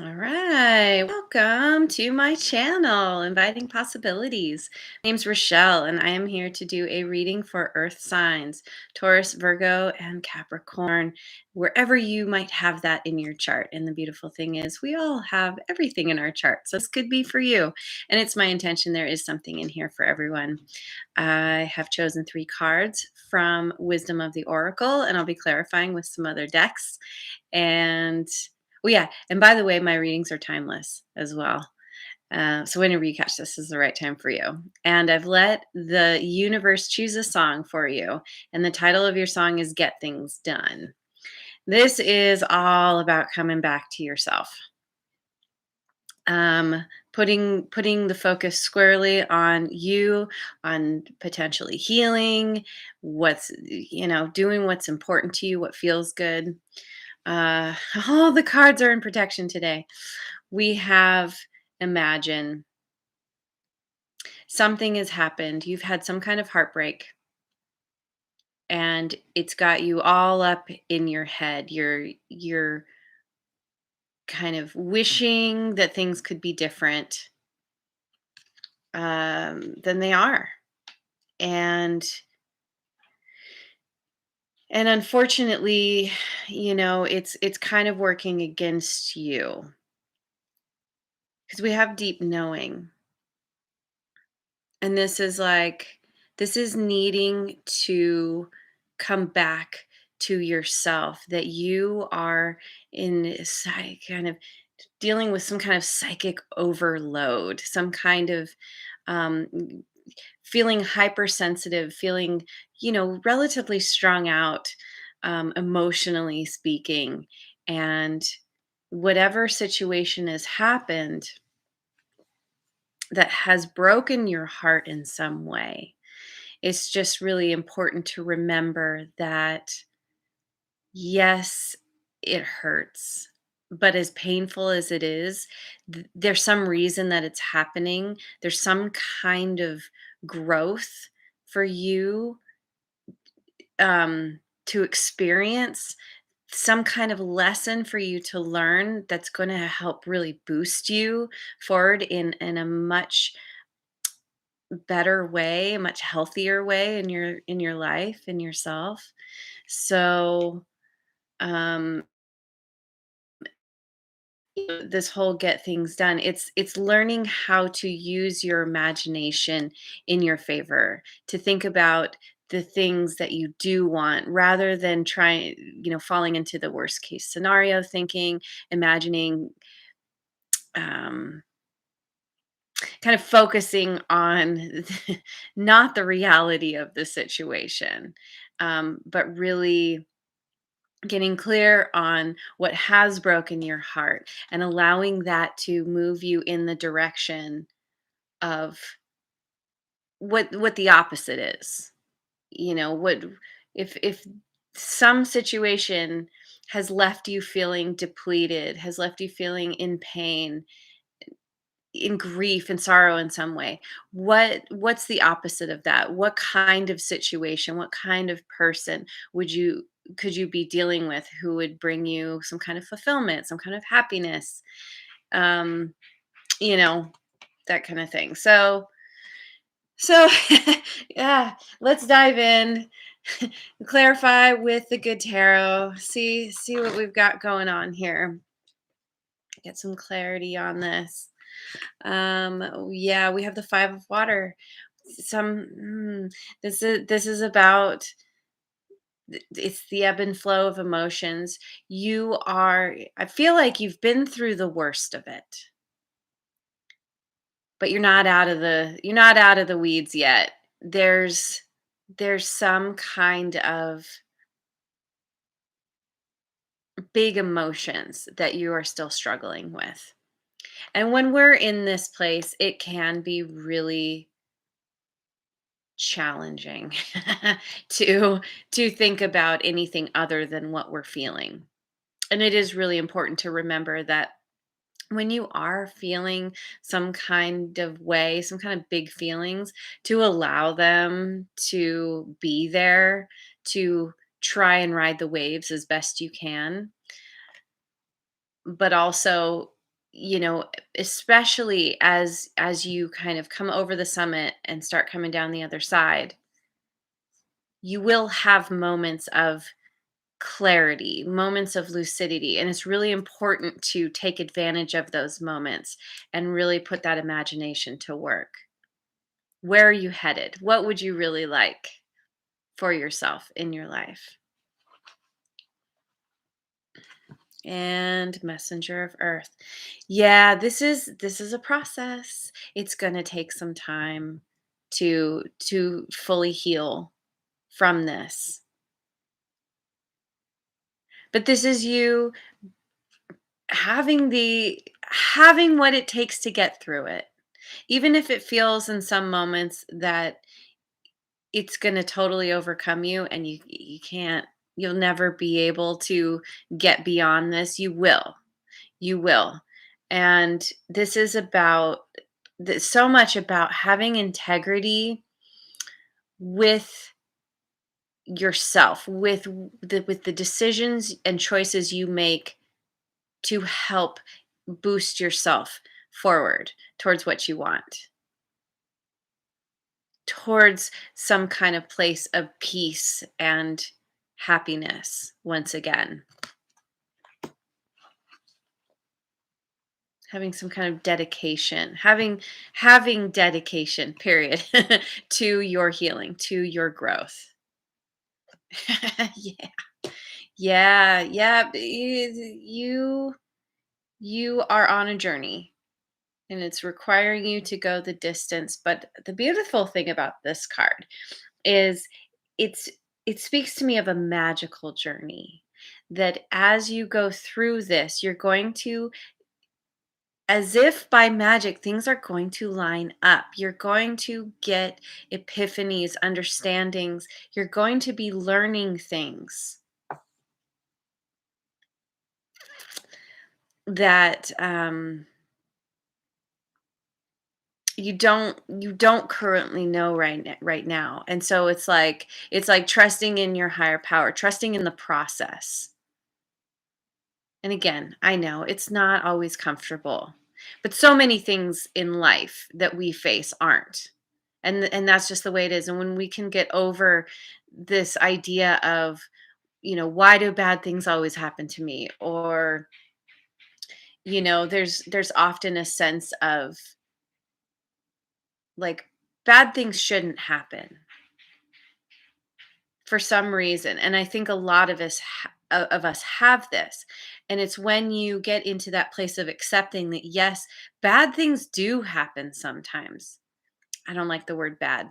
All right, welcome to my channel, Inviting Possibilities. My name's Rochelle, and I am here to do a reading for Earth signs, Taurus, Virgo, and Capricorn, wherever you might have that in your chart. And the beautiful thing is, we all have everything in our chart, so this could be for you. And it's my intention there is something in here for everyone. I have chosen 3 cards from Wisdom of the Oracle, and I'll be clarifying with some other decks. And well, yeah. And by the way, my readings are timeless as well. So whenever you catch this is the right time for you. And I've let the universe choose a song for you. And the title of your song is Get Things Done. This is all about coming back to yourself. Putting the focus squarely on you, on potentially healing, doing what's important to you, what feels good. All the cards are in protection today. We have imagine something has happened. You've had some kind of heartbreak and it's got you all up in your head. You're kind of wishing that things could be different than they are. And unfortunately, it's kind of working against you because we have deep knowing. And this is needing to come back to yourself, that you are in kind of dealing with some kind of psychic overload, some kind of um, feeling hypersensitive, feeling, relatively strung out, emotionally speaking. And whatever situation has happened that has broken your heart in some way, it's just really important to remember that, yes, it hurts. But as painful as it is, there's some reason that it's happening. There's some kind of growth for you to experience, some kind of lesson for you to learn that's going to help really boost you forward in a much better way, a much healthier way in your life and yourself. So, um, this whole get things done, it's learning how to use your imagination in your favor, to think about the things that you do want rather than trying, falling into the worst case scenario thinking, imagining, um, kind of focusing on not the reality of the situation, but really getting clear on what has broken your heart and allowing that to move you in the direction of what the opposite is. What if some situation has left you feeling depleted, has left you feeling in pain, in grief and sorrow in some way, what's the opposite of that? What kind of situation, what kind of person would you could you be dealing with who would bring you some kind of fulfillment, some kind of happiness, um you know that kind of thing. So yeah, let's dive in. Clarify with the good tarot, see what we've got going on here, get some clarity on this. Yeah, we have the 5 of water. This is about it's the ebb and flow of emotions. I feel like you've been through the worst of it, but you're not out of the weeds yet. There's some kind of big emotions that you are still struggling with. And when we're in this place, it can be really challenging to think about anything other than what we're feeling. And it is really important to remember that when you are feeling some kind of way, some kind of big feelings, to allow them to be there, to try and ride the waves as best you can, but also you know, especially as you kind of come over the summit and start coming down the other side, you will have moments of clarity, moments of lucidity, and it's really important to take advantage of those moments and really put that imagination to work. Where are you headed? What would you really like for yourself in your life? And messenger of earth. Yeah, this is a process. It's going to take some time to fully heal from this. But this is you having what it takes to get through it. Even if it feels in some moments that it's going to totally overcome you and you can't, you'll never be able to get beyond this. You will. You will. And this is about so much about having integrity with yourself, with the decisions and choices you make to help boost yourself forward towards what you want, towards some kind of place of peace and happiness once again. Having some kind of dedication, having dedication, period, to your healing, to your growth. Yeah. Yeah, yeah. You are on a journey and it's requiring you to go the distance. But the beautiful thing about this card is it's it speaks to me of a magical journey, that as you go through this, you're going to, as if by magic, things are going to line up. You're going to get epiphanies, understandings. You're going to be learning things that you don't currently know right now. And so it's like trusting in your higher power, trusting in the process. And again, I know it's not always comfortable, but so many things in life that we face aren't. And that's just the way it is. And when we can get over this idea of, why do bad things always happen to me? Or, there's often a sense of like bad things shouldn't happen for some reason. And I think a lot of us have this. And it's when you get into that place of accepting that yes, bad things do happen sometimes. I don't like the word bad.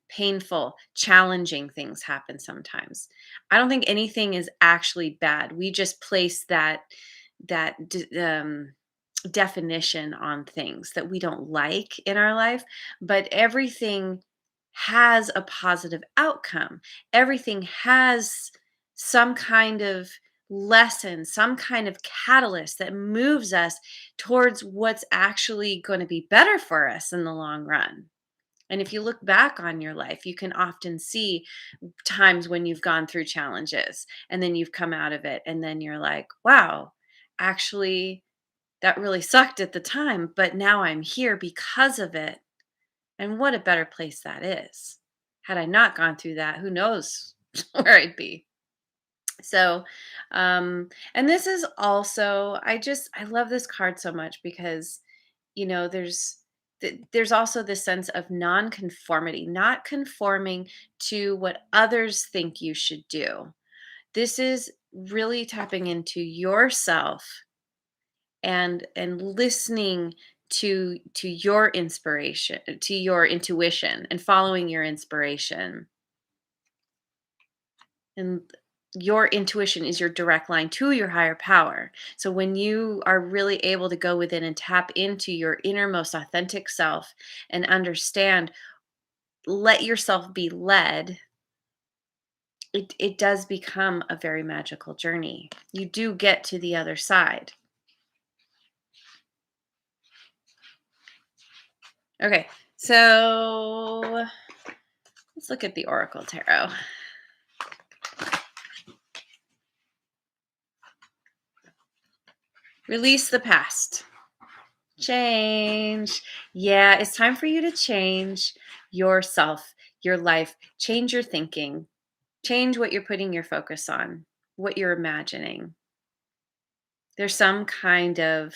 Painful, challenging things happen sometimes. I don't think anything is actually bad. We just place that definition on things that we don't like in our life, but everything has a positive outcome. Everything has some kind of lesson, some kind of catalyst that moves us towards what's actually going to be better for us in the long run. And if you look back on your life, you can often see times when you've gone through challenges and then you've come out of it. And then you're like, wow, actually, that really sucked at the time, but now I'm here because of it. And what a better place that is. Had I not gone through that, who knows where I'd be. So, and this is also, I love this card so much because, there's also this sense of non-conformity, not conforming to what others think you should do. This is really tapping into yourself and listening to your inspiration, to your intuition, and following your inspiration. And your intuition is your direct line to your higher power. So when you are really able to go within and tap into your innermost authentic self and understand, let yourself be led, it does become a very magical journey. You do get to the other side. Okay, so let's look at the Oracle Tarot. Release the past. Change. Yeah, it's time for you to change yourself, your life, change your thinking, change what you're putting your focus on, what you're imagining. There's some kind of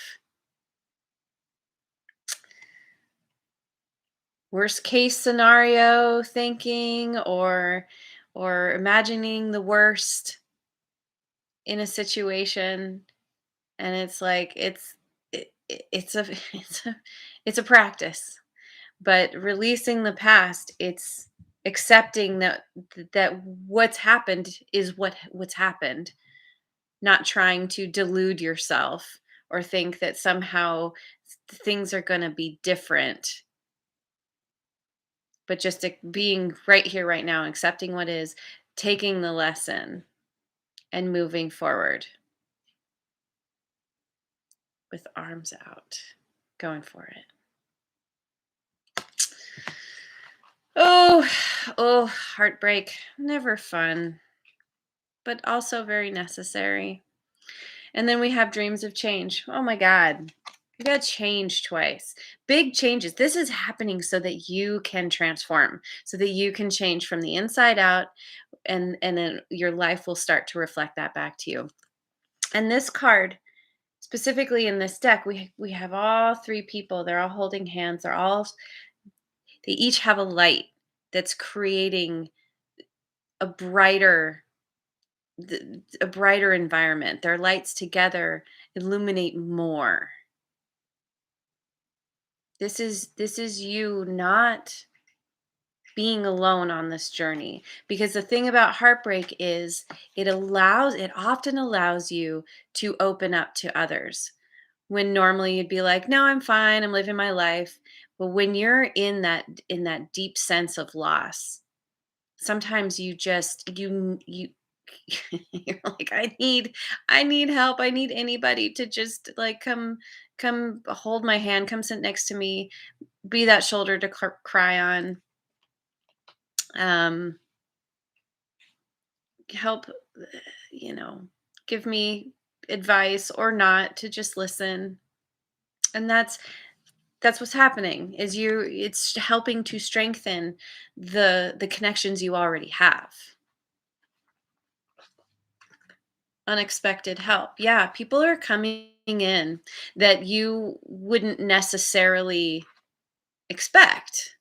worst case scenario thinking or imagining the worst in a situation, and it's like it's a it's a practice. But releasing the past, it's accepting that what's happened is what's happened, not trying to delude yourself or think that somehow things are going to be different, but just being right here right now, accepting what is, taking the lesson and moving forward with arms out, going for it. Oh, oh, heartbreak, never fun, but also very necessary. And then we have dreams of change. Oh my God. You got to change twice. Big changes. This is happening so that you can transform, so that you can change from the inside out, and then your life will start to reflect that back to you. And this card, specifically in this deck, we have all three people. They're all holding hands. They each have a light that's creating a brighter a brighter environment. Their lights together illuminate more. This is you not being alone on this journey, because the thing about heartbreak is it often allows you to open up to others when normally you'd be like, no, I'm fine, I'm living my life. But when you're in that deep sense of loss, sometimes you you're like, I need help. I need anybody to just like come hold my hand, come sit next to me, be that shoulder to cry on. um Help, you know, give me advice or not, to just listen. And that's what's happening, is it's helping to strengthen the connections you already have. Unexpected help. Yeah, people are coming in that you wouldn't necessarily expect.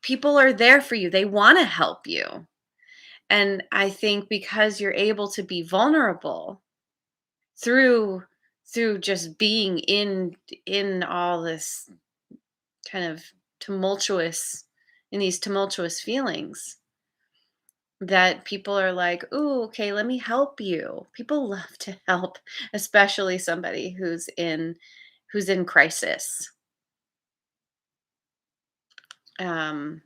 People are there for you. They want to help you. And I think because you're able to be vulnerable through just being in all this kind of tumultuous in these tumultuous feelings, that people are like, "Ooh, okay, let me help you." People love to help, especially somebody who's in crisis. Um,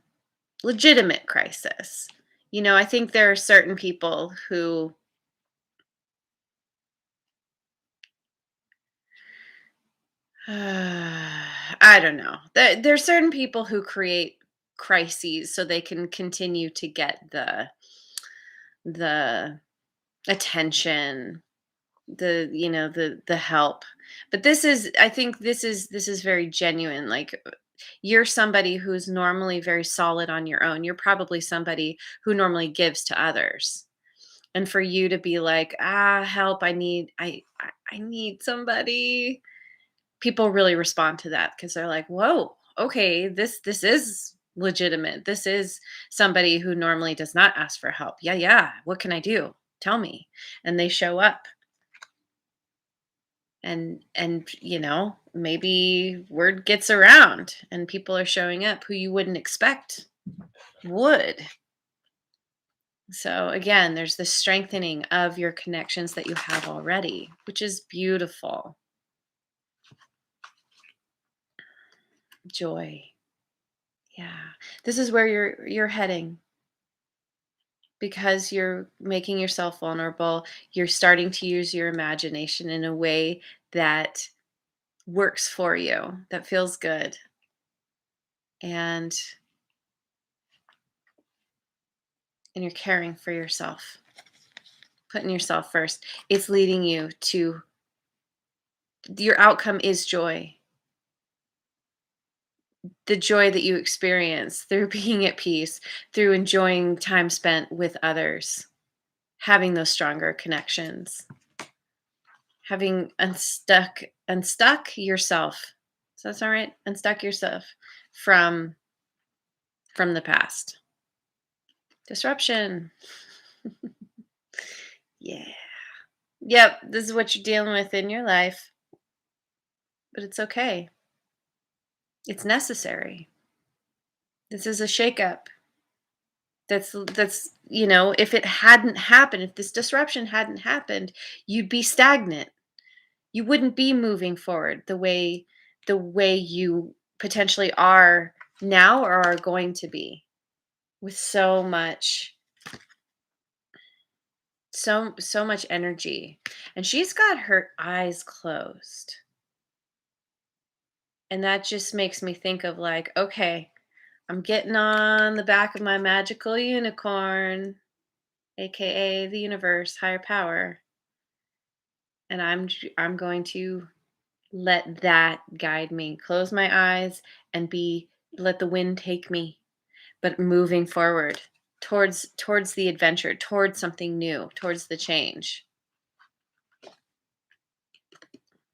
Legitimate crisis. I think there are certain people who I don't know. There's certain people who create crises so they can continue to get the attention, the help. But I think this is very genuine. Like, you're somebody who's normally very solid on your own. You're probably somebody who normally gives to others. And for you to be like, help, I need somebody. People really respond to that because they're like, whoa, okay, this is legitimate. This is somebody who normally does not ask for help. Yeah, yeah, what can I do? Tell me. And they show up, and maybe word gets around and people are showing up who you wouldn't expect would. So again, there's this strengthening of your connections that you have already, which is beautiful. Joy. Yeah. This is where you're heading. Because you're making yourself vulnerable, you're starting to use your imagination in a way that works for you, that feels good. And you're caring for yourself, putting yourself first. It's leading you to your outcome is joy. the joy that you experience through being at peace, through enjoying time spent with others, having those stronger connections, having unstuck yourself. So that's all right. Unstuck yourself from the past. Disruption. Yeah. Yep, this is what you're dealing with in your life, but it's okay. It's necessary. This is a shakeup. If it hadn't happened, if this disruption hadn't happened, you'd be stagnant. You wouldn't be moving forward the way you potentially are now or are going to be, with so much energy. And she's got her eyes closed. And that just makes me think of, like, okay, I'm getting on the back of my magical unicorn, aka the universe, higher power, and I'm going to let that guide me. Close my eyes and be let the wind take me, but moving forward towards the adventure, towards something new, towards the change.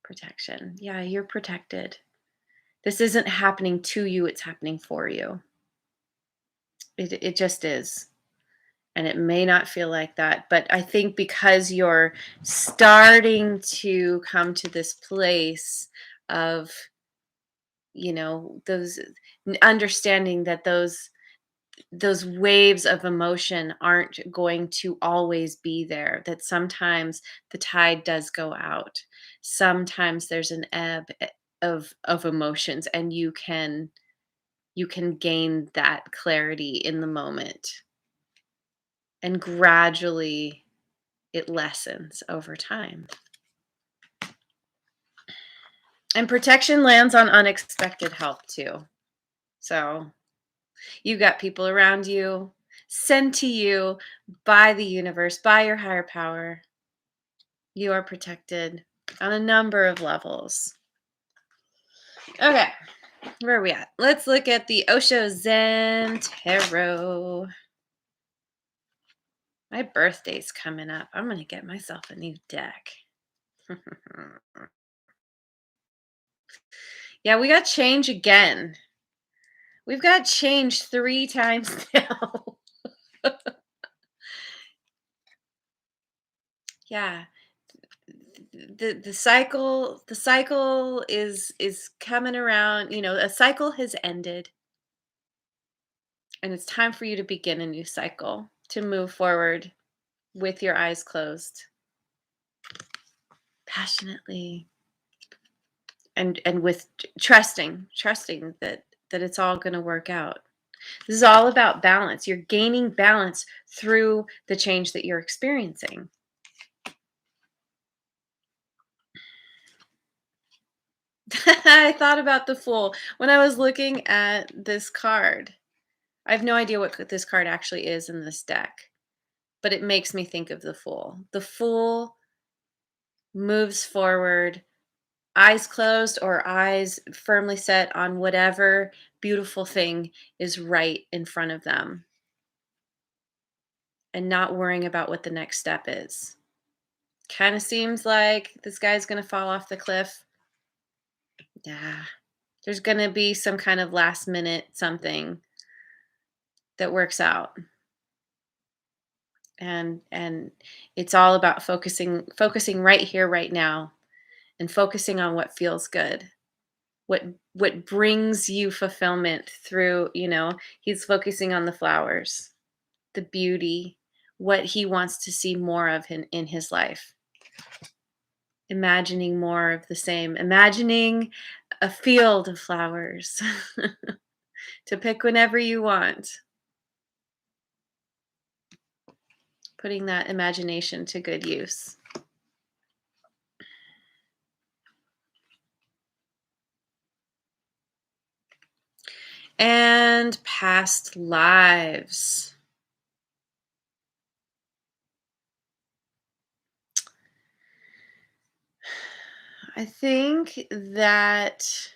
Protection. Yeah, you're protected. This isn't happening to you, it's happening for you. It just is. And it may not feel like that, but I think because you're starting to come to this place of, those understanding that those waves of emotion aren't going to always be there, that sometimes the tide does go out, sometimes there's an ebb of emotions, and you can gain that clarity in the moment, and gradually it lessens over time. And protection lands on unexpected help too. So you got people around you, sent to you by the universe, by your higher power. You are protected on a number of levels. Okay, where are we at? Let's look at the Osho Zen Tarot. My birthday's coming up. I'm going to get myself a new deck. Yeah, we got change again. We've got change 3 times now. Yeah. The cycle is coming around. A cycle has ended, and it's time for you to begin a new cycle, to move forward with your eyes closed, passionately, and with trusting that it's all going to work out. This is all about balance. You're gaining balance through the change that you're experiencing. I thought about the Fool when I was looking at this card. I have no idea what this card actually is in this deck, but it makes me think of the Fool. The Fool moves forward, eyes closed or eyes firmly set on whatever beautiful thing is right in front of them, and not worrying about what the next step is. Kind of seems like this guy's going to fall off the cliff. Yeah. There's going to be some kind of last minute something that works out. And it's all about focusing right here, right now, and focusing on what feels good, what brings you fulfillment through. He's focusing on the flowers, the beauty, what he wants to see more of in his life, imagining more of the same, imagining a field of flowers to pick whenever you want, putting that imagination to good use. And past lives. I think that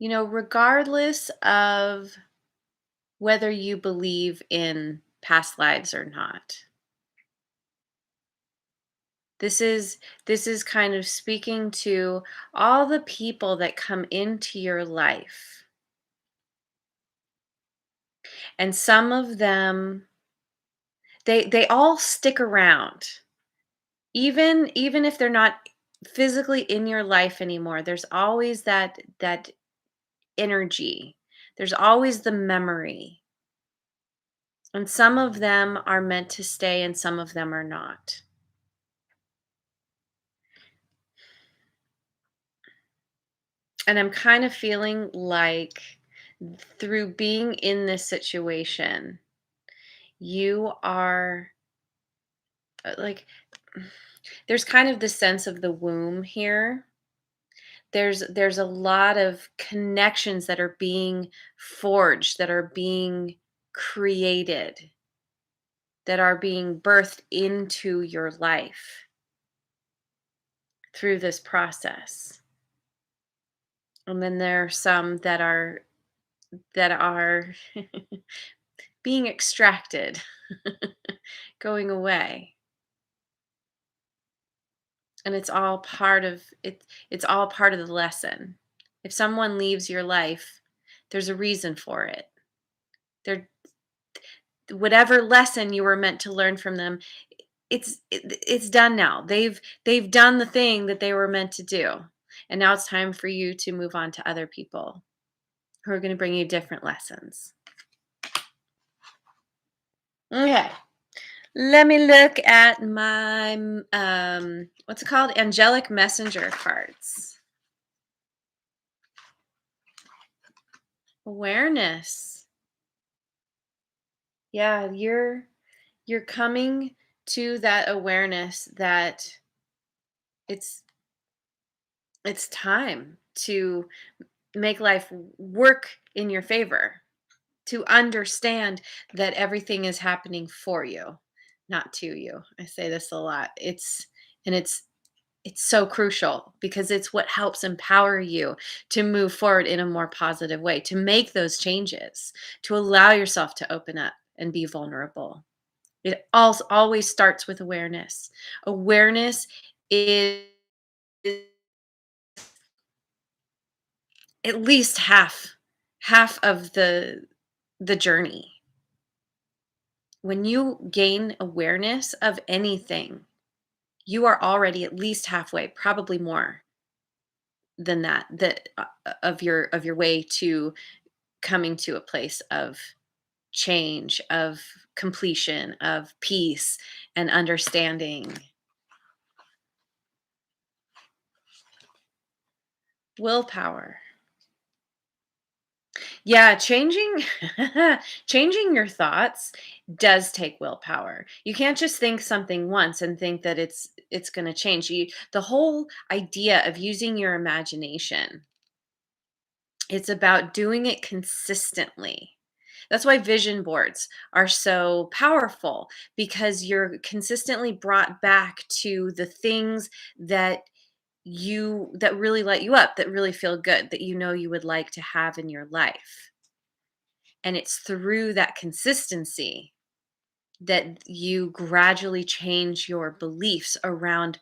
regardless of whether you believe in past lives or not. This is kind of speaking to all the people that come into your life. And some of them, they all stick around. Even if they're not physically in your life anymore, there's always that energy. There's always the memory. And some of them are meant to stay and some of them are not. And I'm kind of feeling like through being in this situation, you are like there's kind of the sense of the womb here. There's a lot of connections that are being forged, that are being created, that are being birthed into your life through this process. And then there are some that are being extracted, going away. And it's all part of the lesson. If someone leaves your life, there's a reason for it. There Whatever lesson you were meant to learn from them, it's done now. They've done the thing that they were meant to do. And now it's time for you to move on to other people who are going to bring you different lessons. Okay. Let me look at my what's it called? Angelic messenger cards. Awareness. Yeah, you're coming to that awareness that it's it's time to make life work in your favor, to understand that everything is happening for you, not to you. I say this a lot. And it's so crucial because it's what helps empower you to move forward in a more positive way, to make those changes, to allow yourself to open up and be vulnerable. It always starts with awareness. Awareness is at least half of the journey. When you gain awareness of anything, you are already at least halfway, probably more than of your way to coming to a place of change, of completion, of peace and understanding. Willpower. Yeah, changing your thoughts does take willpower. You can't just think something once and think that it's going to change. The whole idea of using your imagination, it's about doing it consistently. That's why vision boards are so powerful, because you're consistently brought back to the things that really light you up, that really feel good, that you would like to have in your life. And it's through that consistency that you gradually change your beliefs around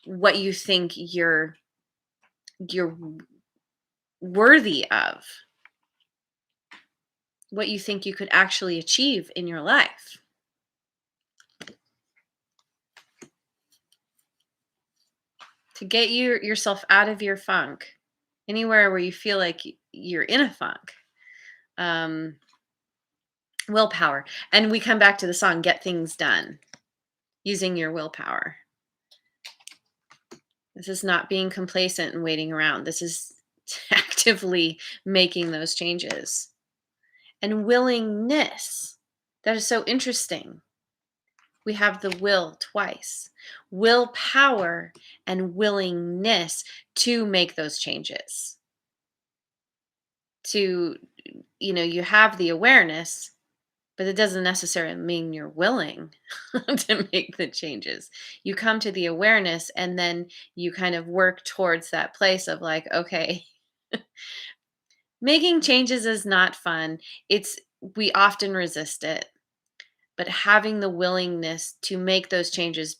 what you think you're worthy of, what you think you could actually achieve in your life. To get yourself out of your funk, anywhere where you feel like you're in a funk. Willpower. And we come back to the song, Get Things Done, using your willpower. This is not being complacent and waiting around. This is actively making those changes. And willingness. That is so interesting. We have the will twice. Willpower and willingness to make those changes. You have the awareness, but it doesn't necessarily mean you're willing to make the changes. You come to the awareness and then you kind of work towards that place of like, okay, Making changes is not fun. It's we often resist it, but having the willingness to make those changes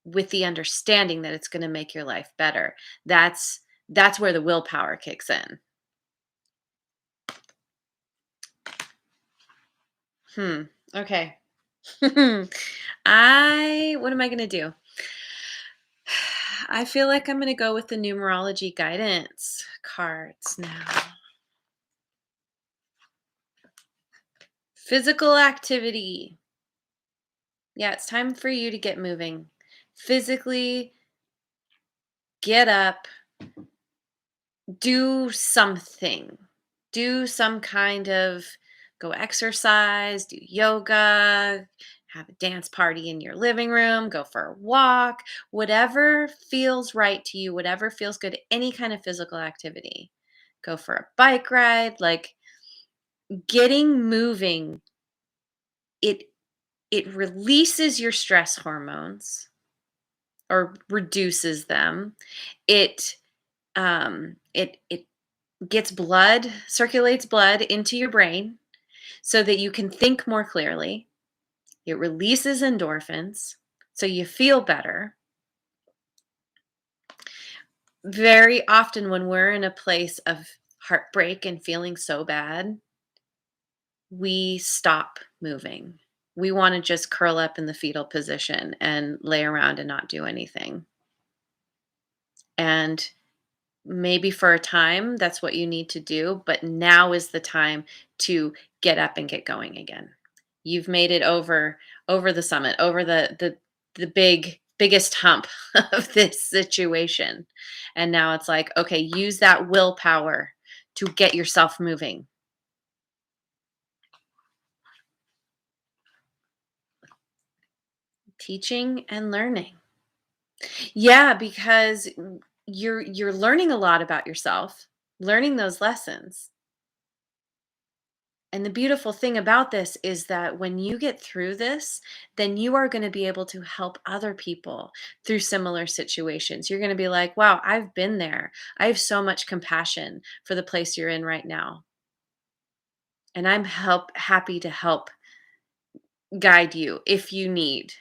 with the understanding that it's going to make your life better. That's where the willpower kicks in. Okay. I what am I going to do? I feel like I'm going to go with the numerology guidance cards now. Physical activity. Yeah, it's time for you to get moving. Physically get up, do something. Do some kind of go exercise, do yoga, have a dance party in your living room, go for a walk, whatever feels right to you, whatever feels good, any kind of physical activity. Go for a bike ride, like getting moving, it it releases your stress hormones or reduces them. It gets blood, circulates blood into your brain so that you can think more clearly. It releases endorphins so you feel better. Very often when we're in a place of heartbreak and feeling so bad, we stop moving. We want to just curl up in the fetal position and lay around and not do anything. And maybe for a time, that's what you need to do, but now is the time to get up and get going again. You've made it over the summit, over the biggest hump of this situation. And now it's like, okay, use that willpower to get yourself moving. Teaching and learning. Yeah, because you're learning a lot about yourself, learning those lessons. And the beautiful thing about this is that when you get through this, then you are going to be able to help other people through similar situations. You're going to be like, wow, I've been there. I have so much compassion for the place you're in right now. And I'm happy to help guide you if you need.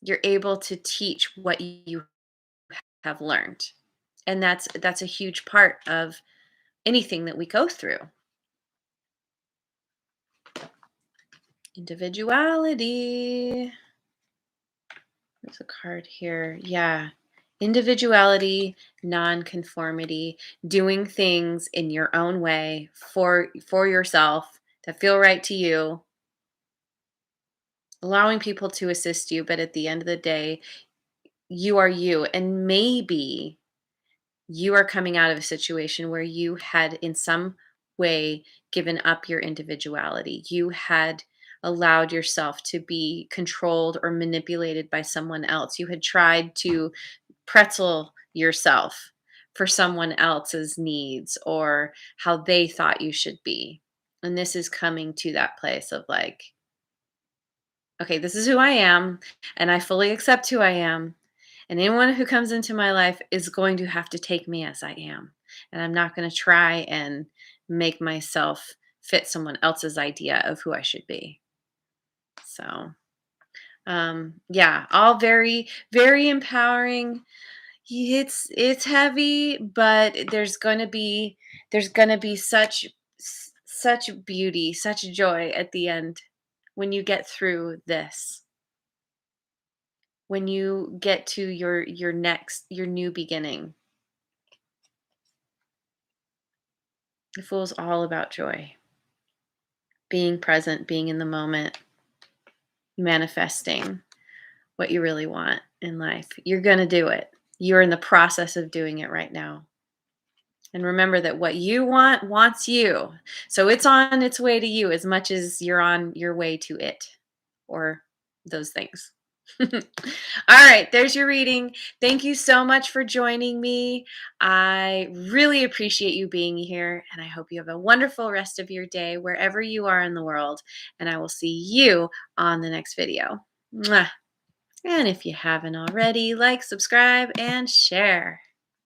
You're able to teach what you have learned. And that's a huge part of anything that we go through. Individuality. There's a card here. Yeah. Individuality, non-conformity, doing things in your own way for yourself that feel right to you, allowing people to assist you, but at the end of the day, you are you. And maybe you are coming out of a situation where you had in some way given up your individuality. You had allowed yourself to be controlled or manipulated by someone else. You had tried to pretzel yourself for someone else's needs or how they thought you should be. And this is coming to that place of like, okay, this is who I am, and I fully accept who I am. And anyone who comes into my life is going to have to take me as I am. And I'm not going to try and make myself fit someone else's idea of who I should be. So, yeah, all very, very empowering. It's heavy, but there's gonna be such beauty, such joy at the end when you get through this. When you get to your new beginning. The Fool's all about joy. Being present, being in the moment, manifesting what you really want in life. You're gonna do it. You're in the process of doing it right now. And remember that what you want wants you. So it's on its way to you as much as you're on your way to it or those things. All right, there's your reading. Thank you so much for joining me. I really appreciate you being here, and I hope you have a wonderful rest of your day wherever you are in the world. And I will see you on the next video. Mwah. And if you haven't already, like, subscribe, and share.